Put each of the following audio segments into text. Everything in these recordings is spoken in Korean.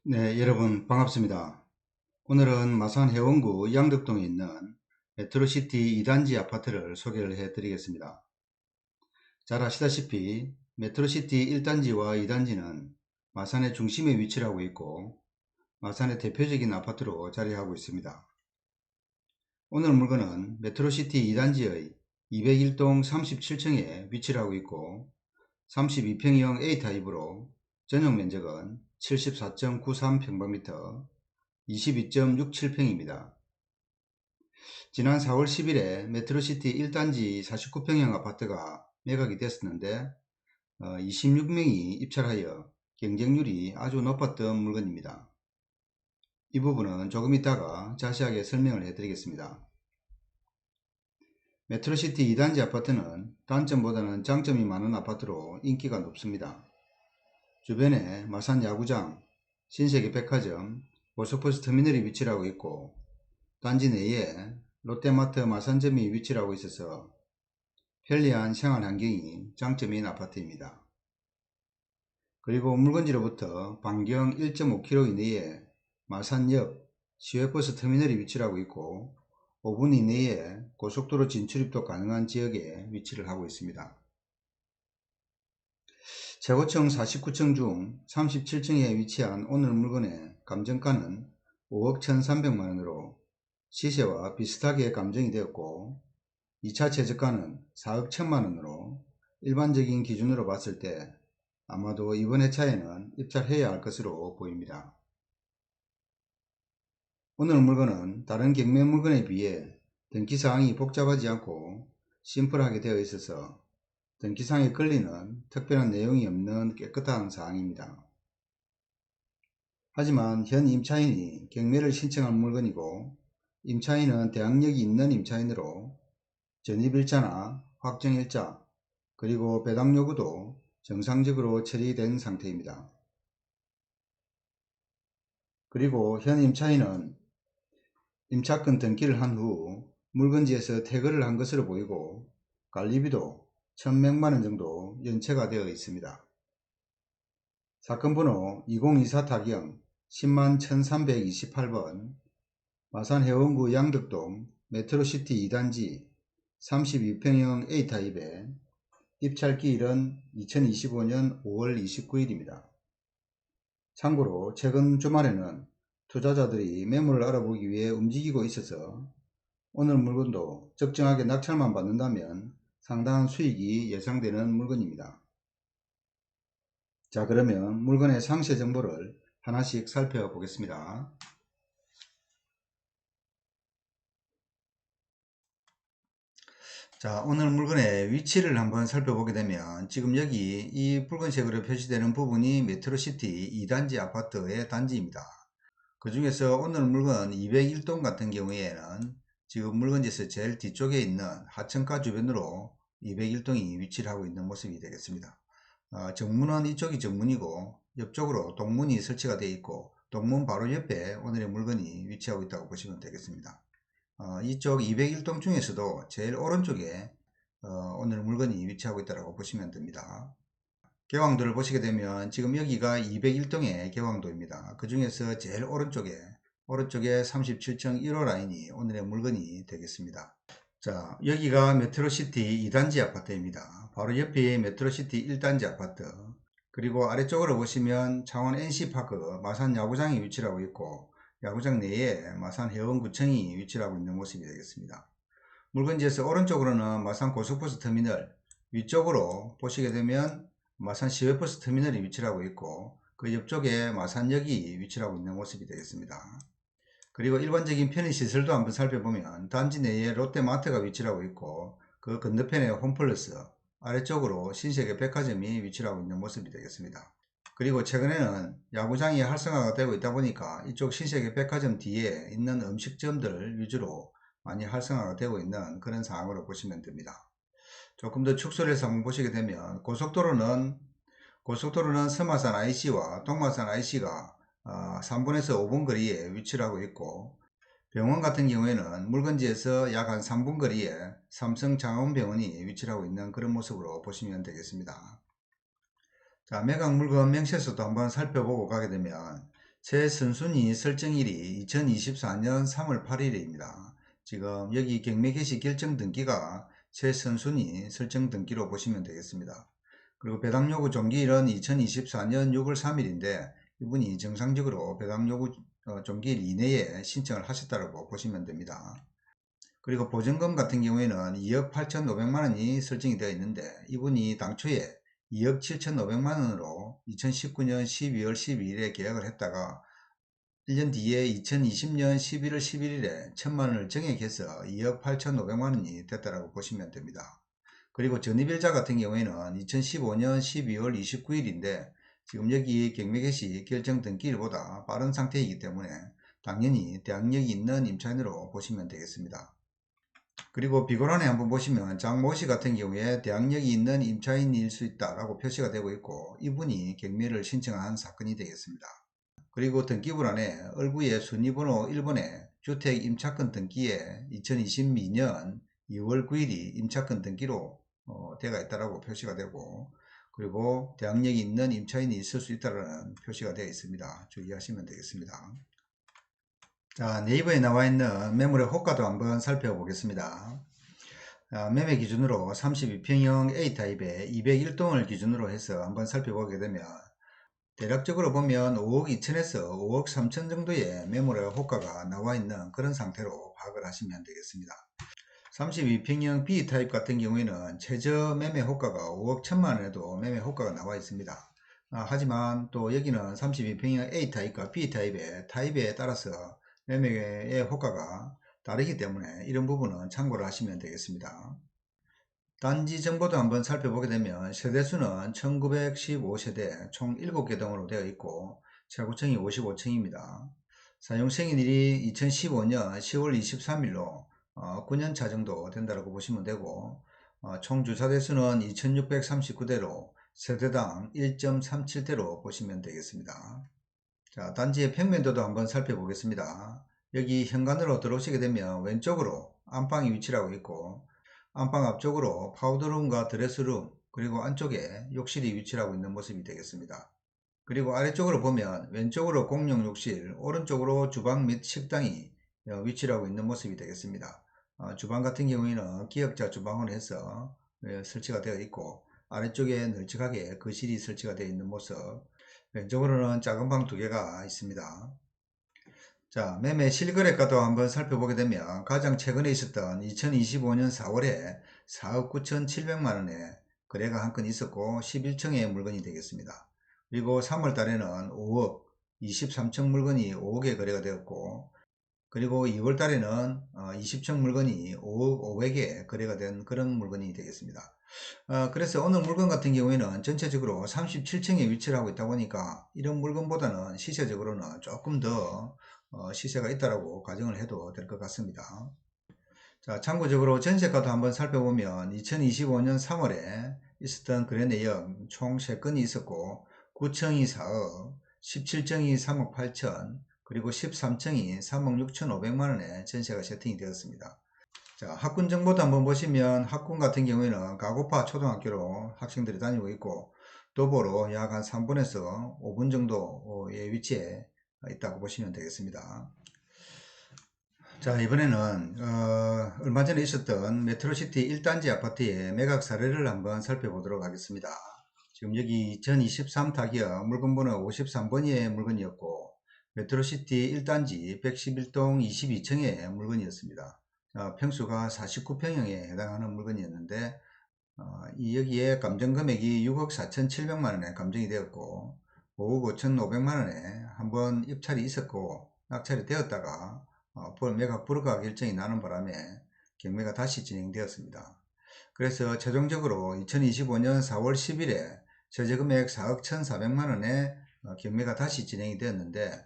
네, 여러분 반갑습니다. 오늘은 마산 해원구 양덕동에 있는 메트로시티 2단지 아파트를 소개를 해 드리겠습니다. 잘 아시다시피 메트로시티 1단지와 2단지는 마산의 중심에 위치를 하고 있고 마산의 대표적인 아파트로 자리하고 있습니다. 오늘 물건은 메트로시티 2단지의 201동 37층에 위치를 하고 있고 32평형 A타입으로 전용 면적은 74.93평방미터 22.67평입니다. 지난 4월 10일에 메트로시티 1단지 49평형 아파트가 매각이 됐었는데 26명이 입찰하여 경쟁률이 아주 높았던 물건입니다. 이 부분은 조금 이따가 자세하게 설명을 해드리겠습니다. 메트로시티 2단지 아파트는 단점보다는 장점이 많은 아파트로 인기가 높습니다. 주변에 마산 야구장, 신세계 백화점, 고속버스 터미널이 위치를 하고 있고 단지 내에 롯데마트 마산점이 위치를 하고 있어서 편리한 생활 환경이 장점인 아파트입니다. 그리고 물건지로부터 반경 1.5km 이내에 마산역 시외버스 터미널이 위치를 하고 있고 5분 이내에 고속도로 진출입도 가능한 지역에 위치를 하고 있습니다. 최고층 49층 중 37층에 위치한 오늘 물건의 감정가는 5억 1,300만원으로 시세와 비슷하게 감정이 되었고 2차 최저가는 4억 1천만원으로 일반적인 기준으로 봤을 때 아마도 이번 회차에는 입찰해야 할 것으로 보입니다. 오늘 물건은 다른 경매 물건에 비해 등기사항이 복잡하지 않고 심플하게 되어 있어서 등기상에 걸리는 특별한 내용이 없는 깨끗한 사항입니다. 하지만 현 임차인이 경매를 신청한 물건이고 임차인은 대항력이 있는 임차인으로 전입일자나 확정일자 그리고 배당 요구도 정상적으로 처리된 상태입니다. 그리고 현 임차인은 임차권 등기를 한 후 물건지에서 퇴거를 한 것으로 보이고 관리비도 1,100만원 정도 연체가 되어 있습니다. 사건 번호 2024타경 101,1328번 마산 해원구 양덕동 메트로시티 2단지 32평형 A타입에 입찰기일은 2025년 5월 29일입니다. 참고로 최근 주말에는 투자자들이 매물을 알아보기 위해 움직이고 있어서 오늘 물건도 적정하게 낙찰만 받는다면 상당한 수익이 예상되는 물건입니다. 자, 그러면 물건의 상세 정보를 하나씩 살펴보겠습니다. 자, 오늘 물건의 위치를 한번 살펴보게 되면 지금 여기 이 붉은색으로 표시되는 부분이 메트로시티 2단지 아파트의 단지입니다. 그 중에서 오늘 물건 201동 같은 경우에는 지금 물건지에서 제일 뒤쪽에 있는 하천가 주변으로 201동이 위치를 하고 있는 모습이 되겠습니다. 정문은 이쪽이 정문이고 옆쪽으로 동문이 설치가 되어 있고 동문 바로 옆에 오늘의 물건이 위치하고 있다고 보시면 되겠습니다. 이쪽 201동 중에서도 제일 오른쪽에 오늘 물건이 위치하고 있다고 보시면 됩니다. 객왕도를 보시게 되면 지금 여기가 201동의 객왕도입니다. 그 중에서 제일 오른쪽에 37층 1호 라인이 오늘의 물건이 되겠습니다. 자, 여기가 메트로시티 2단지 아파트입니다. 바로 옆이 메트로시티 1단지 아파트, 그리고 아래쪽으로 보시면 창원 NC파크 마산 야구장이 위치를 하고 있고 야구장 내에 마산 해원구청이 위치를 하고 있는 모습이 되겠습니다. 물건지에서 오른쪽으로는 마산 고속버스 터미널, 위쪽으로 보시게 되면 마산 시외버스 터미널이 위치를 하고 있고 그 옆쪽에 마산역이 위치를 하고 있는 모습이 되겠습니다. 그리고 일반적인 편의시설도 한번 살펴보면 단지 내에 롯데마트가 위치를 하고 있고 그 건너편에 홈플러스, 아래쪽으로 신세계 백화점이 위치를 하고 있는 모습이 되겠습니다. 그리고 최근에는 야구장이 활성화가 되고 있다 보니까 이쪽 신세계 백화점 뒤에 있는 음식점들 위주로 많이 활성화가 되고 있는 그런 상황으로 보시면 됩니다. 조금 더 축소를 해서 한번 보시게 되면 고속도로는 서마산 IC와 동마산 IC가 3분에서 5분 거리에 위치를 하고 있고 병원 같은 경우에는 물건지에서 약 한 3분 거리에 삼성장원병원이 위치를 하고 있는 그런 모습으로 보시면 되겠습니다. 자, 매각 물건 명세서도 한번 살펴보고 가게 되면 최선순위 설정일이 2024년 3월 8일입니다. 지금 여기 경매 개시 결정 등기가 최선순위 설정 등기로 보시면 되겠습니다. 그리고 배당 요구 종기일은 2024년 6월 3일인데 이분이 정상적으로 배당 요구 종기일 이내에 신청을 하셨다고 보시면 됩니다. 그리고 보증금 같은 경우에는 2억 8,500만원이 설정이 되어 있는데 이분이 당초에 2억 7,500만원으로 2019년 12월 12일에 계약을 했다가 1년 뒤에 2020년 11월 11일에 1,000만원을 정액해서 2억 8,500만원이 됐다고 보시면 됩니다. 그리고 전입일자 같은 경우에는 2015년 12월 29일인데 지금 여기 경매 개시 결정 등기일보다 빠른 상태이기 때문에 당연히 대항력이 있는 임차인으로 보시면 되겠습니다. 그리고 비고란에 한번 보시면 장모씨 같은 경우에 대항력이 있는 임차인일 수 있다라고 표시가 되고 있고 이분이 경매를 신청한 사건이 되겠습니다. 그리고 등기부란에 얼구의 순위번호 1번에 주택 임차권 등기에 2022년 2월 9일이 임차권 등기로 되어 있다라고 표시가 되고 그리고 대항력이 있는 임차인이 있을 수 있다는 표시가 되어 있습니다. 주의하시면 되겠습니다. 자, 네이버에 나와 있는 매물의 호가도 한번 살펴보겠습니다. 매매 기준으로 32평형 A타입에 201동을 기준으로 해서 한번 살펴보게 되면 대략적으로 보면 5억 2천에서 5억 3천 정도의 매물의 호가가 나와 있는 그런 상태로 파악을 하시면 되겠습니다. 32평형 B타입 같은 경우에는 최저 매매 호가가 5억 1천만 원에도 매매 호가가 나와 있습니다. 하지만 또 여기는 32평형 A타입과 B타입의 타입에 따라서 매매의 호가가 다르기 때문에 이런 부분은 참고를 하시면 되겠습니다. 단지 정보도 한번 살펴보게 되면 세대수는 1915세대 총 7개 등으로 되어 있고 최고층이 55층입니다. 사용승인일이 2015년 10월 23일로 9년차 정도 된다고 보시면 되고 총 주차대수는 2639대로 세대당 1.37대로 보시면 되겠습니다. 자, 단지의 평면도도 한번 살펴보겠습니다. 여기 현관으로 들어오시게 되면 왼쪽으로 안방이 위치하고 있고 안방 앞쪽으로 파우더룸과 드레스룸 그리고 안쪽에 욕실이 위치하고 있는 모습이 되겠습니다. 그리고 아래쪽으로 보면 왼쪽으로 공용 욕실, 오른쪽으로 주방 및 식당이 위치하고 있는 모습이 되겠습니다. 주방 같은 경우에는 기역자 주방으로 해서 설치가 되어 있고 아래쪽에 널찍하게 거실이 설치가 되어 있는 모습, 왼쪽으로는 작은 방 2개가 있습니다. 자, 매매 실거래가도 한번 살펴보게 되면 가장 최근에 있었던 2025년 4월에 4억 9,700만원에 거래가 한 건 있었고 11층의 물건이 되겠습니다. 그리고 3월 달에는 5억 23층 물건이 5억에 거래가 되었고 그리고 2월 달에는 20층 물건이 5억 500에 거래가 된 그런 물건이 되겠습니다. 그래서 오늘 물건 같은 경우에는 전체적으로 37층에 위치를 하고 있다 보니까 이런 물건보다는 시세적으로는 조금 더 시세가 있다라고 가정을 해도 될 것 같습니다. 자, 참고적으로 전세가도 한번 살펴보면 2025년 3월에 있었던 거래 내역 총 3건이 있었고 9층이 4억, 17층이 3억 8천, 그리고 13층이 3억 6천5백만원에 전세가 세팅이 되었습니다. 자, 학군 정보도 한번 보시면 학군 같은 경우에는 가고파 초등학교로 학생들이 다니고 있고 도보로 약 한 3분에서 5분 정도의 위치에 있다고 보시면 되겠습니다. 자, 이번에는 얼마 전에 있었던 메트로시티 1단지 아파트의 매각 사례를 한번 살펴보도록 하겠습니다. 지금 여기 2023 타기역 물건번호 53번의 물건이었고 메트로시티 1단지 111동 22층의 물건이었습니다. 평수가 49평형에 해당하는 물건이었는데 여기에 감정금액이 6억 4,700만원에 감정이 되었고 5억 5,500만원에 한번 입찰이 있었고 낙찰이 되었다가 매각 불허가 결정이 나는 바람에 경매가 다시 진행되었습니다. 그래서 최종적으로 2025년 4월 10일에 최저금액 4억 1,400만원에 경매가 다시 진행이 되었는데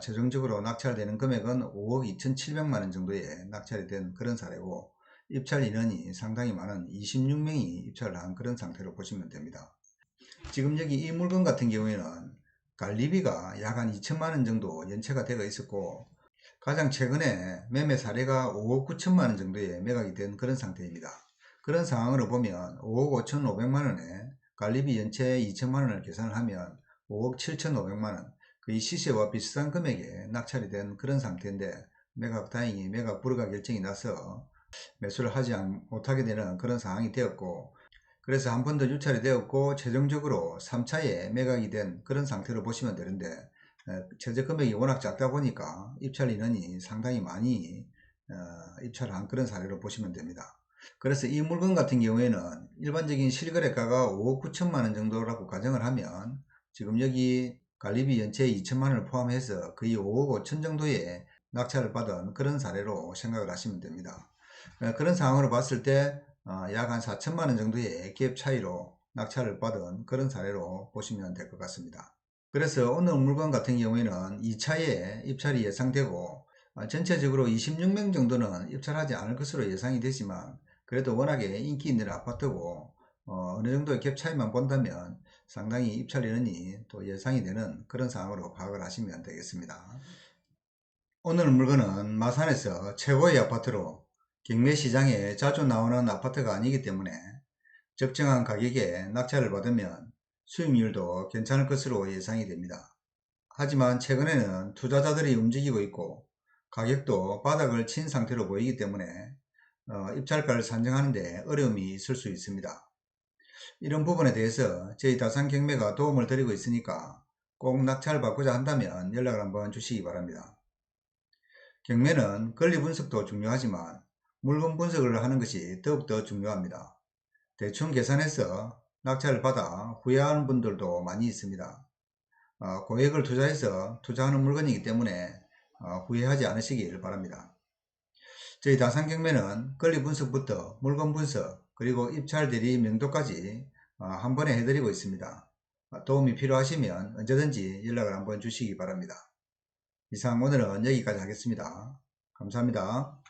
최종적으로 낙찰되는 금액은 5억 2,700만원 정도에 낙찰이 된 그런 사례고 입찰 인원이 상당히 많은 26명이 입찰을 한 그런 상태로 보시면 됩니다. 지금 여기 이 물건 같은 경우에는 관리비가 약 한 2천만원 정도 연체가 되어 있었고 가장 최근에 매매 사례가 5억 9천만원 정도에 매각이 된 그런 상태입니다. 그런 상황으로 보면 5억 5,500만원에 관리비 연체 2천만원을 계산을 하면 5억 7,500만원, 거의 시세와 비슷한 금액에 낙찰이 된 그런 상태인데 다행히 매각 불허가 결정이 나서 매수를 하지 못하게 되는 그런 상황이 되었고, 그래서 한 번 더 유찰이 되었고 최종적으로 3차에 매각이 된 그런 상태로 보시면 되는데, 최저 금액이 워낙 작다 보니까 입찰 인원이 상당히 많이 입찰한 그런 사례로 보시면 됩니다. 그래서 이 물건 같은 경우에는 일반적인 실거래가가 5억 9천만원 정도라고 가정을 하면, 지금 여기 관리비 연체 2천만원을 포함해서 거의 5억 5천 정도의 낙찰을 받은 그런 사례로 생각을 하시면 됩니다. 그런 상황으로 봤을 때 약 한 4천만원 정도의 갭 차이로 낙찰을 받은 그런 사례로 보시면 될 것 같습니다. 그래서 오늘 물건 같은 경우에는 2차에 입찰이 예상되고, 전체적으로 26명 정도는 입찰하지 않을 것으로 예상이 되지만, 그래도 워낙에 인기 있는 아파트고 어느 정도의 갭 차이만 본다면 상당히 입찰 인원이 또 예상이 되는 그런 상황으로 파악을 하시면 되겠습니다. 오늘 물건은 마산에서 최고의 아파트로 경매 시장에 자주 나오는 아파트가 아니기 때문에 적정한 가격에 낙찰을 받으면 수익률도 괜찮을 것으로 예상이 됩니다. 하지만 최근에는 투자자들이 움직이고 있고 가격도 바닥을 친 상태로 보이기 때문에 입찰가를 산정하는 데 어려움이 있을 수 있습니다. 이런 부분에 대해서 저희 다산경매가 도움을 드리고 있으니까 꼭 낙찰 받고자 한다면 연락을 한번 주시기 바랍니다. 경매는 권리 분석도 중요하지만 물건 분석을 하는 것이 더욱더 중요합니다. 대충 계산해서 낙찰을 받아 후회하는 분들도 많이 있습니다. 고액을 투자해서 투자하는 물건이기 때문에 후회하지 않으시길 바랍니다. 저희 다산경매는 권리 분석부터 물건 분석 그리고 입찰 대리 명도까지 한 번에 해드리고 있습니다. 도움이 필요하시면 언제든지 연락을 한번 주시기 바랍니다. 이상 오늘은 여기까지 하겠습니다. 감사합니다.